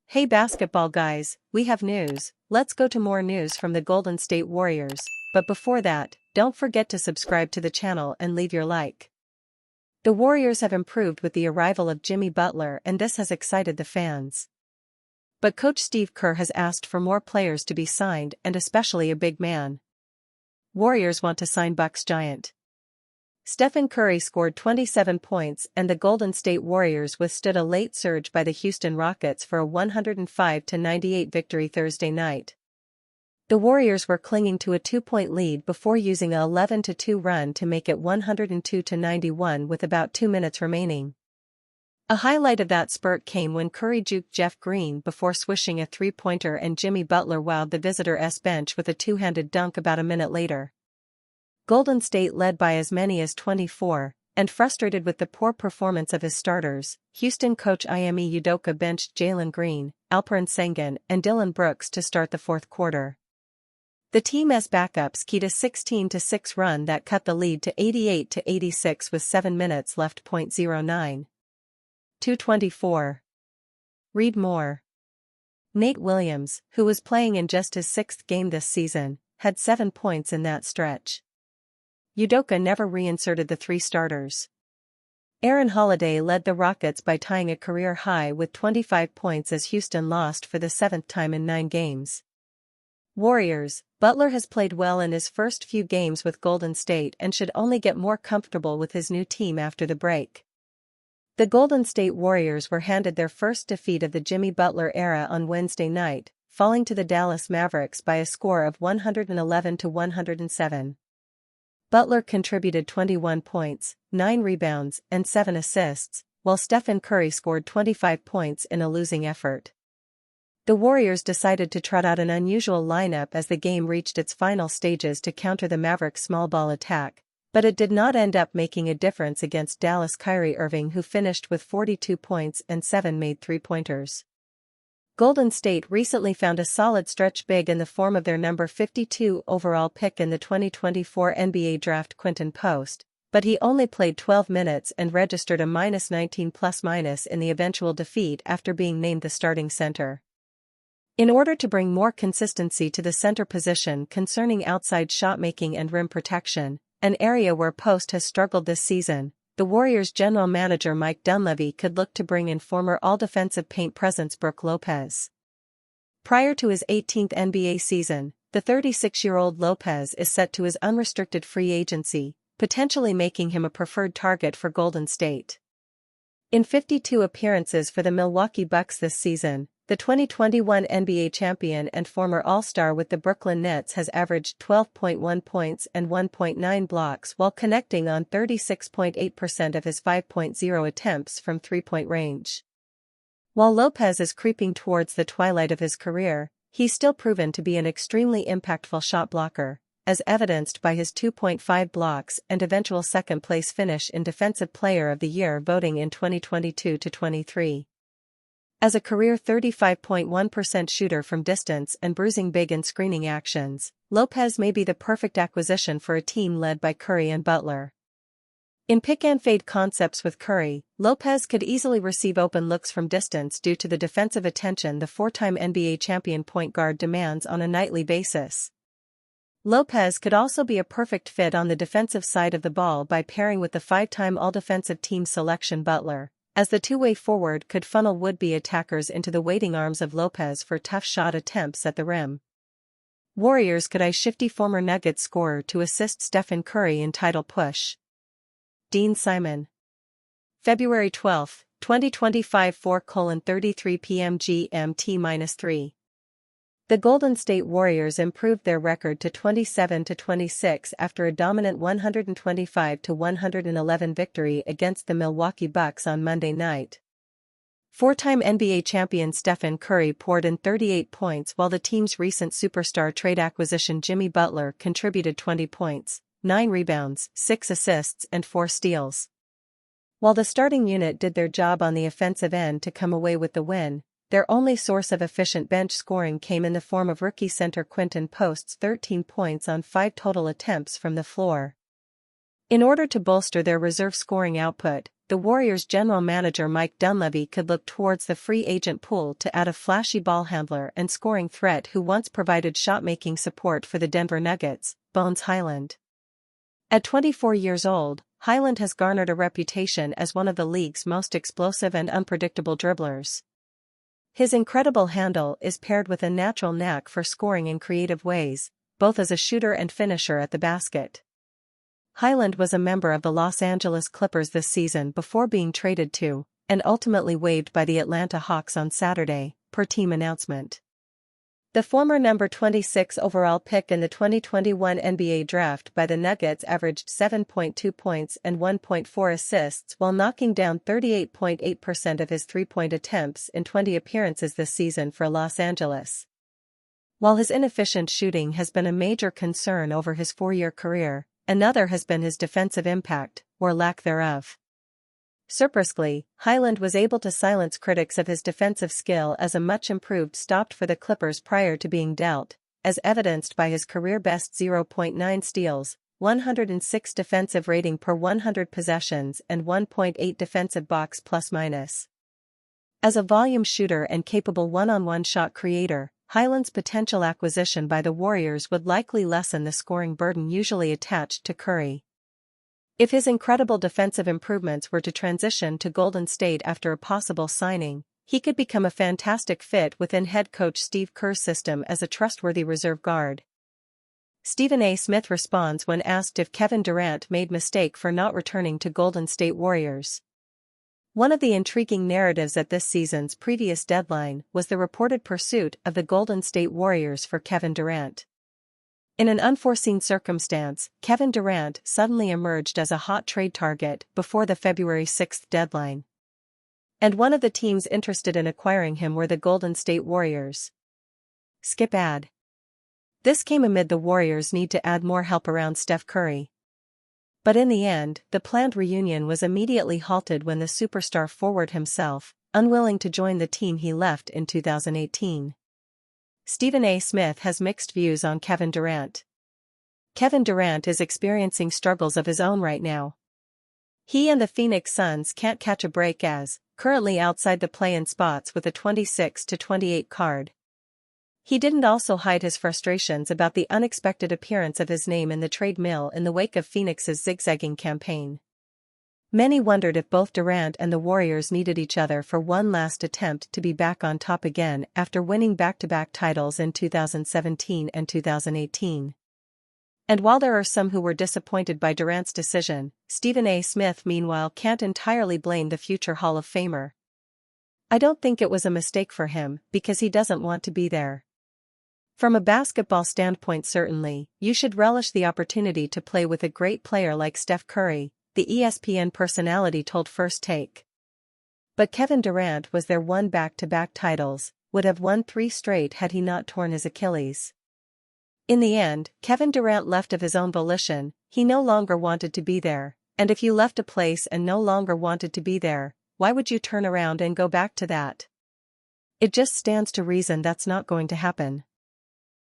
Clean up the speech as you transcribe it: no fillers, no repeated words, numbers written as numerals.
Hey basketball guys, we have news. Let's go to more news from the Golden State Warriors, but before that, don't forget to subscribe to the channel and leave your like. The Warriors have improved with the arrival of Jimmy Butler and this has excited the fans. But coach Steve Kerr has asked for more players to be signed and especially a big man. Warriors want to sign Bucks giant Stephen Curry scored 27 points and the Golden State Warriors withstood a late surge by the Houston Rockets for a 105-98 victory Thursday night. The Warriors were clinging to a 2-point lead before using a 11-2 run to make it 102-91 with about 2 minutes remaining. A highlight of that spurt came when Curry juked Jeff Green before swishing a three-pointer and Jimmy Butler wowed the visitors' bench with a two-handed dunk about a minute later. Golden State led by as many as 24, and frustrated with the poor performance of his starters, Houston coach Ime Udoka benched Jalen Green, Alperen Sengun and Dillon Brooks to start the fourth quarter. The team's backups keyed a 16-6 run that cut the lead to 88-86 with 7 minutes left. 09. 224. Read more. Nate Williams, who was playing in just his 6th game this season, had 7 points in that stretch. Udoka never reinserted the 3 starters. Aaron Holiday led the Rockets by tying a career high with 25 points as Houston lost for the 7th time in 9 games. Warriors, Butler has played well in his first few games with Golden State and should only get more comfortable with his new team after the break. The Golden State Warriors were handed their first defeat of the Jimmy Butler era on Wednesday night, falling to the Dallas Mavericks by a score of 111-107. Butler contributed 21 points, 9 rebounds, and 7 assists, while Stephen Curry scored 25 points in a losing effort. The Warriors decided to trot out an unusual lineup as the game reached its final stages to counter the Mavericks' small ball attack, but it did not end up making a difference against Dallas' Kyrie Irving, who finished with 42 points and 7 made three-pointers. Golden State recently found a solid stretch big in the form of their number 52 overall pick in the 2024 NBA draft, Quinton Post, but he only played 12 minutes and registered a -19 in the eventual defeat after being named the starting center. In order to bring more consistency to the center position concerning outside shot making and rim protection, an area where Post has struggled this season, the Warriors' general manager Mike Dunleavy could look to bring in former all-defensive paint presence Brook Lopez. Prior to his 18th NBA season, the 36-year-old Lopez is set to his unrestricted free agency, potentially making him a preferred target for Golden State. In 52 appearances for the Milwaukee Bucks this season, the 2021 NBA champion and former All-Star with the Brooklyn Nets has averaged 12.1 points and 1.9 blocks while connecting on 36.8% of his 5.0 attempts from three-point range. While Lopez is creeping towards the twilight of his career, he's still proven to be an extremely impactful shot blocker, as evidenced by his 2.5 blocks and eventual second-place finish in Defensive Player of the Year voting in 2022-23. As a career 35.1% shooter from distance and bruising big in screening actions, Lopez may be the perfect acquisition for a team led by Curry and Butler. In pick-and-fade concepts with Curry, Lopez could easily receive open looks from distance due to the defensive attention the 4-time NBA champion point guard demands on a nightly basis. Lopez could also be a perfect fit on the defensive side of the ball by pairing with the 5-time All-Defensive Team selection Butler, as the two-way forward could funnel would-be attackers into the waiting arms of Lopez for tough shot attempts at the rim. Warriors could eye shifty former Nuggets scorer to assist Stephen Curry in title push. Dean Simon. February 12, 2025 4:33 p.m. GMT-3. The Golden State Warriors improved their record to 27-26 after a dominant 125-111 victory against the Milwaukee Bucks on Monday night. 4-time NBA champion Stephen Curry poured in 38 points while the team's recent superstar trade acquisition Jimmy Butler contributed 20 points, 9 rebounds, 6 assists and 4 steals. While the starting unit did their job on the offensive end to come away with the win, their only source of efficient bench scoring came in the form of rookie center Quinton Post's 13 points on 5 total attempts from the floor. In order to bolster their reserve scoring output, the Warriors' general manager Mike Dunleavy could look towards the free agent pool to add a flashy ball handler and scoring threat who once provided shot-making support for the Denver Nuggets, Bones Hyland. At 24 years old, Hyland has garnered a reputation as one of the league's most explosive and unpredictable dribblers. His incredible handle is paired with a natural knack for scoring in creative ways, both as a shooter and finisher at the basket. Hyland was a member of the Los Angeles Clippers this season before being traded to, and ultimately waived by the Atlanta Hawks on Saturday, per team announcement. The former number 26 overall pick in the 2021 NBA draft by the Nuggets averaged 7.2 points and 1.4 assists while knocking down 38.8% of his three-point attempts in 20 appearances this season for Los Angeles. While his inefficient shooting has been a major concern over his four-year career, another has been his defensive impact, or lack thereof. Surprisingly, Hyland was able to silence critics of his defensive skill as a much-improved stop for the Clippers prior to being dealt, as evidenced by his career-best 0.9 steals, 106 defensive rating per 100 possessions and 1.8 defensive box plus-minus. As a volume shooter and capable one-on-one shot creator, Hyland's potential acquisition by the Warriors would likely lessen the scoring burden usually attached to Curry. If his incredible defensive improvements were to transition to Golden State after a possible signing, he could become a fantastic fit within head coach Steve Kerr's system as a trustworthy reserve guard. Stephen A. Smith responds when asked if Kevin Durant made mistake for not returning to Golden State Warriors. One of the intriguing narratives at this season's previous deadline was the reported pursuit of the Golden State Warriors for Kevin Durant. In an unforeseen circumstance, Kevin Durant suddenly emerged as a hot trade target before the February 6 deadline. And one of the teams interested in acquiring him were the Golden State Warriors. Skip ad. This came amid the Warriors' need to add more help around Steph Curry. But in the end, the planned reunion was immediately halted when the superstar forward himself, unwilling to join the team he left in 2018. Stephen A. Smith has mixed views on Kevin Durant. Kevin Durant is experiencing struggles of his own right now. He and the Phoenix Suns can't catch a break as, currently outside the play-in spots with a 26-28 card. He didn't also hide his frustrations about the unexpected appearance of his name in the trade mill in the wake of Phoenix's zigzagging campaign. Many wondered if both Durant and the Warriors needed each other for one last attempt to be back on top again after winning back-to-back titles in 2017 and 2018. And while there are some who were disappointed by Durant's decision, Stephen A. Smith meanwhile can't entirely blame the future Hall of Famer. I don't think it was a mistake for him, because he doesn't want to be there. From a basketball standpoint certainly, you should relish the opportunity to play with a great player like Steph Curry, the ESPN personality told First Take. But Kevin Durant was their won back-to-back titles, would have won 3 straight had he not torn his Achilles. In the end, Kevin Durant left of his own volition. He no longer wanted to be there, and if you left a place and no longer wanted to be there, why would you turn around and go back to that? It just stands to reason that's not going to happen.